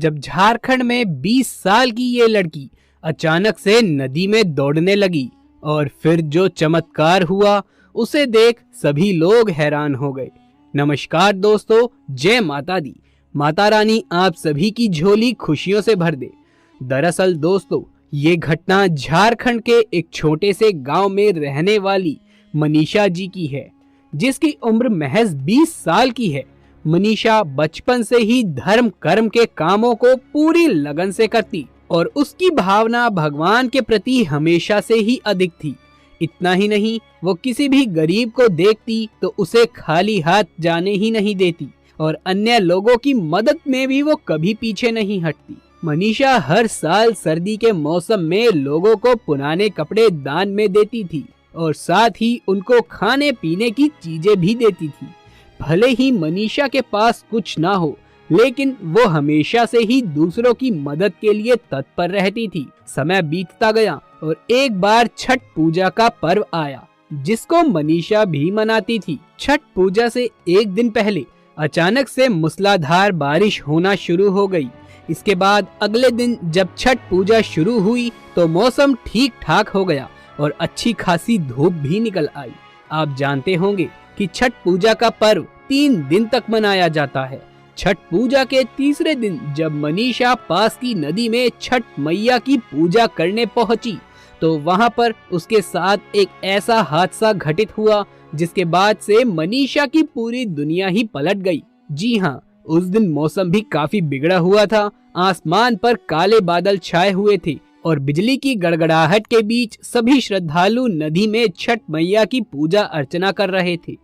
जब झारखंड में 20 साल की ये लड़की अचानक से नदी में दौड़ने लगी और फिर जो चमत्कार हुआ उसे देख सभी लोग हैरान हो गए। नमस्कार दोस्तों, जय माता दी। माता रानी आप सभी की झोली खुशियों से भर दे। दरअसल दोस्तों, ये घटना झारखंड के एक छोटे से गांव में रहने वाली मनीषा जी की है, जिसकी उम्र महज 20 साल की है। मनीषा बचपन से ही धर्म कर्म के कामों को पूरी लगन से करती और उसकी भावना भगवान के प्रति हमेशा से ही अधिक थी। इतना ही नहीं, वो किसी भी गरीब को देखती तो उसे खाली हाथ जाने ही नहीं देती और अन्य लोगों की मदद में भी वो कभी पीछे नहीं हटती। मनीषा हर साल सर्दी के मौसम में लोगों को पुराने कपड़े दान में देती थी और साथ ही उनको खाने पीने की चीजें भी देती थी। भले ही मनीषा के पास कुछ ना हो, लेकिन वो हमेशा से ही दूसरों की मदद के लिए तत्पर रहती थी। समय बीतता गया और एक बार छठ पूजा का पर्व आया, जिसको मनीषा भी मनाती थी। छठ पूजा से एक दिन पहले अचानक से मूसलाधार बारिश होना शुरू हो गई। इसके बाद अगले दिन जब छठ पूजा शुरू हुई तो मौसम ठीक ठाक हो गया और अच्छी खासी धूप भी निकल आई। आप जानते होंगे कि छठ पूजा का पर्व 3 दिन तक मनाया जाता है। छठ पूजा के तीसरे दिन जब मनीषा पास की नदी में छठ मैया की पूजा करने पहुंची तो वहां पर उसके साथ एक ऐसा हादसा घटित हुआ जिसके बाद से मनीषा की पूरी दुनिया ही पलट गई। जी हाँ, उस दिन मौसम भी काफी बिगड़ा हुआ था। आसमान पर काले बादल छाए हुए थे और बिजली की गड़गड़ाहट के बीच सभी श्रद्धालु नदी में छठ मैया की पूजा अर्चना कर रहे थे।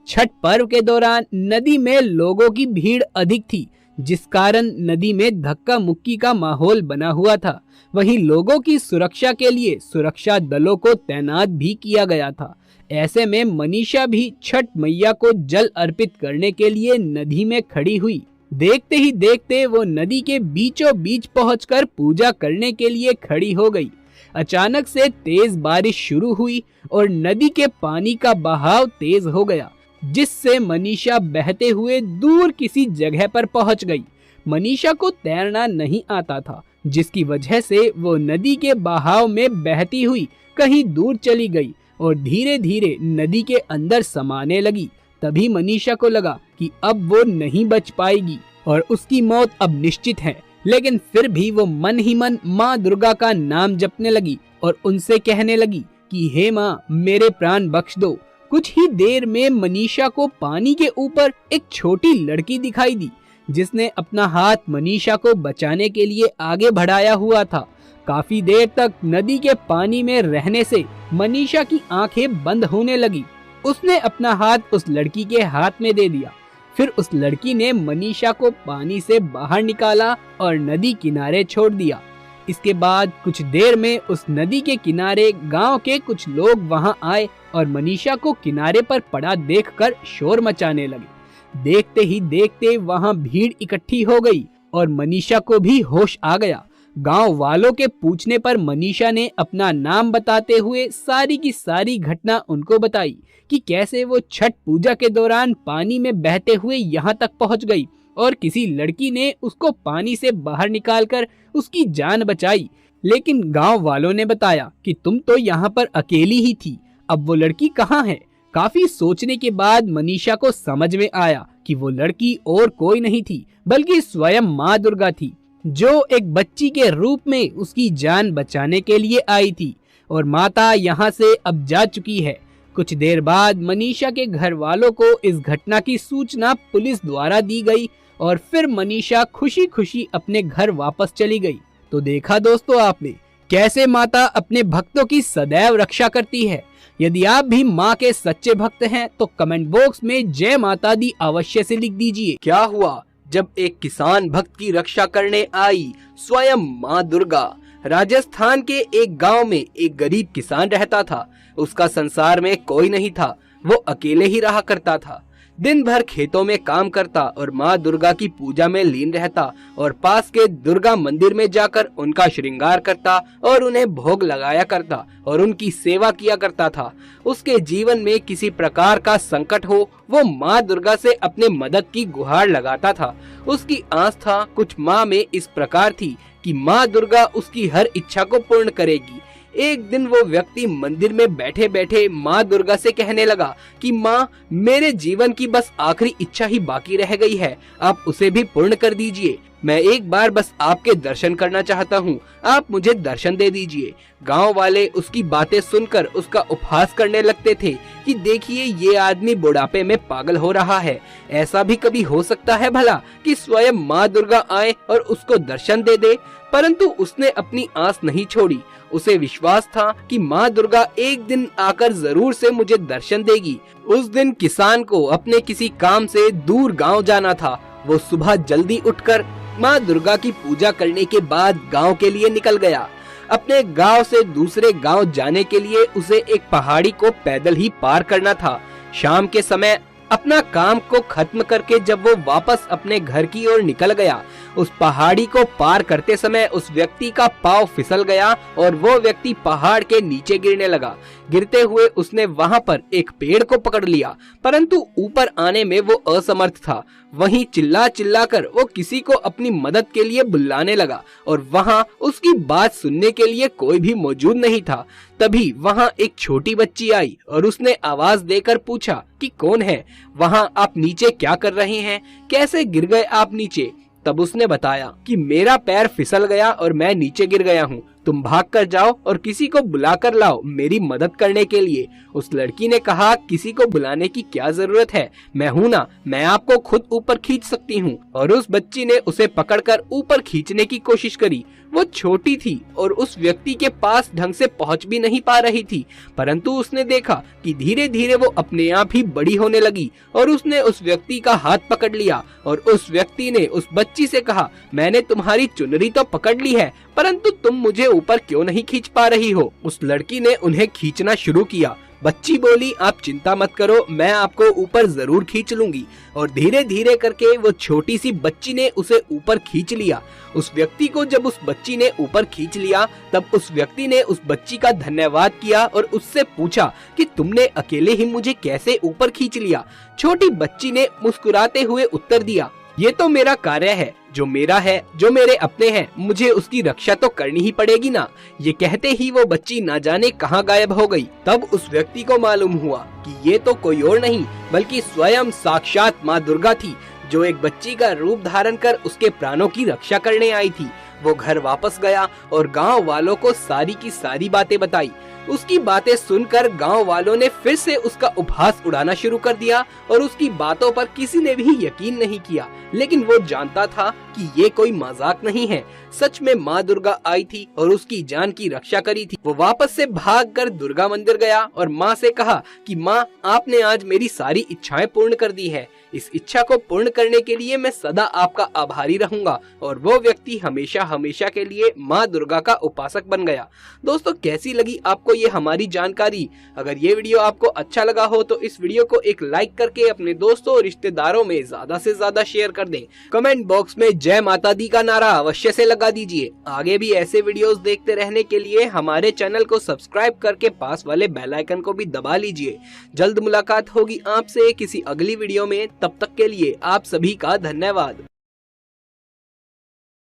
छठ पर्व के दौरान नदी में लोगों की भीड़ अधिक थी, जिस कारण नदी में धक्का मुक्की का माहौल बना हुआ था। वहीं लोगों की सुरक्षा के लिए सुरक्षा दलों को तैनात भी किया गया था। ऐसे में मनीषा भी छठ मैया को जल अर्पित करने के लिए नदी में खड़ी हुई। देखते ही देखते वो नदी के बीचों बीच पहुंचकर पूजा करने के लिए खड़ी हो गई। अचानक से तेज बारिश शुरू हुई और नदी के पानी का बहाव तेज हो गया, जिससे मनीषा बहते हुए दूर किसी जगह पर पहुंच गई। मनीषा को तैरना नहीं आता था, जिसकी वजह से वो नदी के बहाव में बहती हुई कहीं दूर चली गई और धीरे धीरे नदी के अंदर समाने लगी। तभी मनीषा को लगा कि अब वो नहीं बच पाएगी और उसकी मौत अब निश्चित है। लेकिन फिर भी वो मन ही मन माँ दुर्गा का नाम जपने लगी और उनसे कहने लगी कि हे माँ, मेरे प्राण बख्श दो। कुछ ही देर में मनीषा को पानी के ऊपर एक छोटी लड़की दिखाई दी, जिसने अपना हाथ मनीषा को बचाने के लिए आगे बढ़ाया हुआ था। काफी देर तक नदी के पानी में रहने से मनीषा की आंखें बंद होने लगी। उसने अपना हाथ उस लड़की के हाथ में दे दिया। फिर उस लड़की ने मनीषा को पानी से बाहर निकाला और नदी किनारे छोड़ दिया। इसके बाद कुछ देर में उस नदी के किनारे गांव के कुछ लोग वहां आए और मनीषा को किनारे पर पड़ा देखकर शोर मचाने लगे। देखते ही देखते वहां भीड़ इकट्ठी हो गई और मनीषा को भी होश आ गया। गांव वालों के पूछने पर मनीषा ने अपना नाम बताते हुए सारी की सारी घटना उनको बताई कि कैसे वो छठ पूजा के दौरान पानी में बहते हुए यहाँ तक पहुँच गई और किसी लड़की ने उसको पानी से बाहर निकालकर उसकी जान बचाई। लेकिन गांव वालों ने बताया कि तुम तो यहाँ पर अकेली ही थी, अब वो लड़की कहाँ है? काफी सोचने के बाद मनीषा को समझ में आया कि वो लड़की और कोई नहीं थी बल्कि स्वयं माँ दुर्गा थी, जो एक बच्ची के रूप में उसकी जान बचाने के लिए आई थी और माता यहाँ से अब जा चुकी है। कुछ देर बाद मनीषा के घर वालों को इस घटना की सूचना पुलिस द्वारा दी गई और फिर मनीषा खुशी खुशी अपने घर वापस चली गई। तो देखा दोस्तों आपने कैसे माता अपने भक्तों की सदैव रक्षा करती है। यदि आप भी माँ के सच्चे भक्त हैं तो कमेंट बॉक्स में जय माता दी अवश्य से लिख दीजिए। क्या हुआ जब एक किसान भक्त की रक्षा करने आई स्वयं माँ दुर्गा। राजस्थान के एक गांव में एक गरीब किसान रहता था। उसका संसार में कोई नहीं था, वो अकेले ही रहा करता था। दिन भर खेतों में काम करता और माँ दुर्गा की पूजा में लीन रहता और पास के दुर्गा मंदिर में जाकर उनका श्रृंगार करता और उन्हें भोग लगाया करता और उनकी सेवा किया करता था। उसके जीवन में किसी प्रकार का संकट हो, वो माँ दुर्गा से अपने मदद की गुहार लगाता था। उसकी आस्था कुछ माँ में इस प्रकार थी कि माँ दुर्गा उसकी हर इच्छा को पूर्ण करेगी। एक दिन वो व्यक्ति मंदिर में बैठे बैठे माँ दुर्गा से कहने लगा कि माँ, मेरे जीवन की बस आखिरी इच्छा ही बाकी रह गई है, आप उसे भी पूर्ण कर दीजिए। मैं एक बार बस आपके दर्शन करना चाहता हूँ, आप मुझे दर्शन दे दीजिए। गांव वाले उसकी बातें सुनकर उसका उपहास करने लगते थे कि देखिए, ये आदमी बुढ़ापे में पागल हो रहा है। ऐसा भी कभी हो सकता है भला कि स्वयं माँ दुर्गा आए और उसको दर्शन दे दे? परंतु उसने अपनी आस नहीं छोड़ी। उसे विश्वास था कि माँ दुर्गा एक दिन आकर जरूर से मुझे दर्शन देगी। उस दिन किसान को अपने किसी काम से दूर गांव जाना था। वो सुबह जल्दी उठकर माँ दुर्गा की पूजा करने के बाद गांव के लिए निकल गया। अपने गांव से दूसरे गांव जाने के लिए उसे एक पहाड़ी को पैदल ही पार करना था। शाम के समय अपना काम को खत्म करके जब वो वापस अपने घर की ओर निकल गया, उस पहाड़ी को पार करते समय उस व्यक्ति का पांव फिसल गया और वो व्यक्ति पहाड़ के नीचे गिरने लगा। गिरते हुए उसने वहां पर एक पेड़ को पकड़ लिया, परंतु ऊपर आने में वो असमर्थ था। वहीं चिल्ला चिल्ला कर वो किसी को अपनी मदद के लिए बुलाने लगा और वहां उसकी बात सुनने के लिए कोई भी मौजूद नहीं था। तभी वहां एक छोटी बच्ची आई और उसने आवाज देकर पूछा कि कौन है, वहां आप नीचे क्या कर रहे हैं, कैसे गिर गए आप नीचे? तब उसने बताया कि मेरा पैर फिसल गया और मैं नीचे गिर गया हूँ, तुम भाग कर जाओ और किसी को बुला कर लाओ मेरी मदद करने के लिए। उस लड़की ने कहा, किसी को बुलाने की क्या जरूरत है, मैं हूँ ना, मैं आपको खुद ऊपर खींच सकती हूँ। और उस बच्ची ने उसे पकड़कर ऊपर खींचने की कोशिश करी। वो छोटी थी और उस व्यक्ति के पास ढंग से पहुँच भी नहीं पा रही थी, परंतु उसने देखा कि धीरे धीरे वो अपने आप ही बड़ी होने लगी और उसने उस व्यक्ति का हाथ पकड़ लिया और उस व्यक्ति ने उस बच्ची से कहा, मैंने तुम्हारी चुनरी तो पकड़ ली है, परंतु तुम मुझे ऊपर क्यों नहीं खींच पा रही हो? उस लड़की ने उन्हें खींचना शुरू किया। बच्ची बोली, आप चिंता मत करो, मैं आपको ऊपर जरूर खींच लूंगी। और धीरे धीरे करके वो छोटी सी बच्ची ने उसे ऊपर खींच लिया। उस व्यक्ति को जब उस बच्ची ने ऊपर खींच लिया, तब उस व्यक्ति ने उस बच्ची का धन्यवाद किया और उससे पूछा कि तुमने अकेले ही मुझे कैसे ऊपर खींच लिया? छोटी बच्ची ने मुस्कुराते हुए उत्तर दिया, ये तो मेरा कार्य है, जो मेरा है, जो मेरे अपने हैं, मुझे उसकी रक्षा तो करनी ही पड़ेगी ना। ये कहते ही वो बच्ची ना जाने कहाँ गायब हो गई। तब उस व्यक्ति को मालूम हुआ कि ये तो कोई और नहीं बल्कि स्वयं साक्षात माँ दुर्गा थी, जो एक बच्ची का रूप धारण कर उसके प्राणों की रक्षा करने आई थी। वो घर वापस गया और गांव वालों को सारी की सारी बातें बताई। उसकी बातें सुनकर गांव वालों ने फिर से उसका उपहास उड़ाना शुरू कर दिया और उसकी बातों पर किसी ने भी यकीन नहीं किया। लेकिन वो जानता था कि ये कोई मजाक नहीं है, सच में माँ दुर्गा आई थी और उसकी जान की रक्षा करी थी। वो वापस से भागकर दुर्गा मंदिर गया और माँ से कहा कि माँ, आपने आज मेरी सारी इच्छाएं पूर्ण कर दी है। इस इच्छा को पूर्ण करने के लिए मैं सदा आपका आभारी रहूंगा। और वो व्यक्ति हमेशा हमेशा के लिए माँ दुर्गा का उपासक बन गया। दोस्तों, कैसी लगी आपको ये हमारी जानकारी? अगर ये वीडियो आपको अच्छा लगा हो तो इस वीडियो को एक लाइक करके अपने दोस्तों और रिश्तेदारों में ज्यादा से ज्यादा शेयर कर दें। कमेंट बॉक्स में जय माता दी का नारा अवश्य से लगा दीजिए। आगे भी ऐसे वीडियोस देखते रहने के लिए हमारे चैनल को सब्सक्राइब करके पास वाले बेल आइकन को भी दबा लीजिए। जल्द मुलाकात होगी आपसे किसी अगली वीडियो में, तब तक के लिए आप सभी का धन्यवाद।